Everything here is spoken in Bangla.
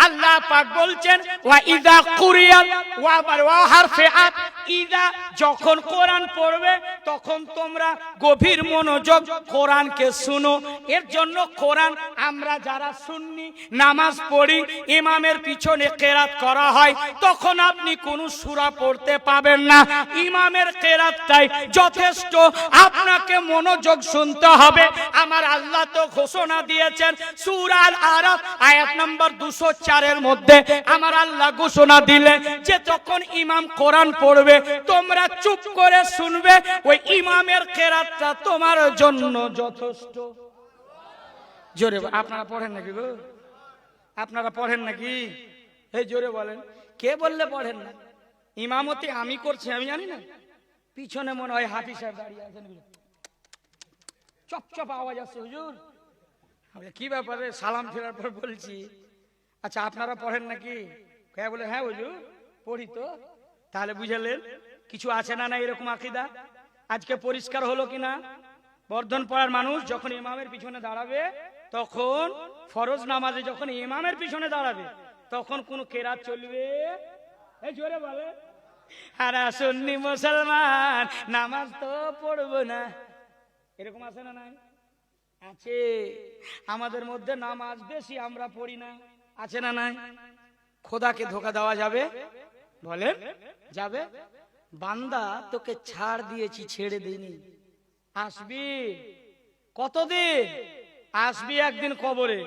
আল্লাহ পাক বলছেন ওয়া ইযা কুরিয়া ওয়া হারফে আত, ইযা যখন কোরআন পড়বে তখন তোমরা গভীর মনোযোগ কোরআনকে শুনো। এর জন্য কোরআন আমরা যারা সুন্নি নামাজ পড়ি, ইমামের পিছনে কেরাত করা হয়, তখন আপনি কোন সূরা পড়তে পাবেন না। ইমামের কেরাতটাই যথেষ্ট, আপনাকে মনোযোগ শুনতে হবে। আমার আল্লাহ তো ঘোষণা দিয়েছেন সূরা আল আরাফ আয়াত নম্বর 204 এর মধ্যে, আমার আল্লাহ ঘোষণা দিলেন যে যখন ইমাম কোরআন পড়বে তোমরা চুপ করে শুনবে, ওই ইমামের কেরাতটা তোমার জন্য যথেষ্ট। জোরে আপনারা পড়েন নাকি গো? আপনারা পড়েন নাকি? এই জোরে বলেন, কে বললে পড়েন না? ইমামতি আমি করছি, আমি জানি না। পিছনে মনে হয় হাফিজ সাহেব দাঁড়িয়ে আছেন, চপচপ আওয়াজ আসছে হুজুর। কি ব্যাপারে সালাম ফেরার পর বলছি, আচ্ছা আপনারা পড়েন নাকি? কে বলে হ্যাঁ হুজুর পড়ি তো। তাহলে বুঝালেন কিছু আছে না না এরকম আকীদা? আজকে পরিষ্কার হলো কিনা? বর্ধন পাড়ার মানুষ যখন ইমামের পিছনে দাঁড়াবে, তখন ফরজ নামাজে যখন ইমামের পিছনে দাঁড়াবে তখন কোন কেরাত চলবে? এই জোরে বলে। আর সুন্নি মুসলমান নামাজ তো পড়বো না, এরকম আছে না নাই? আছে। আমাদের মধ্যে নামাজ বেশি আমরা পড়ি না, আছে না নাই? খোদাকে ধোঁকা দেওয়া যাবে? বলেন যাবে? বান্দা তোকে ছাড় দিয়েছি, ছেড়ে দিইনি। আসবি কতদিন? আসবি একদিন কবরে,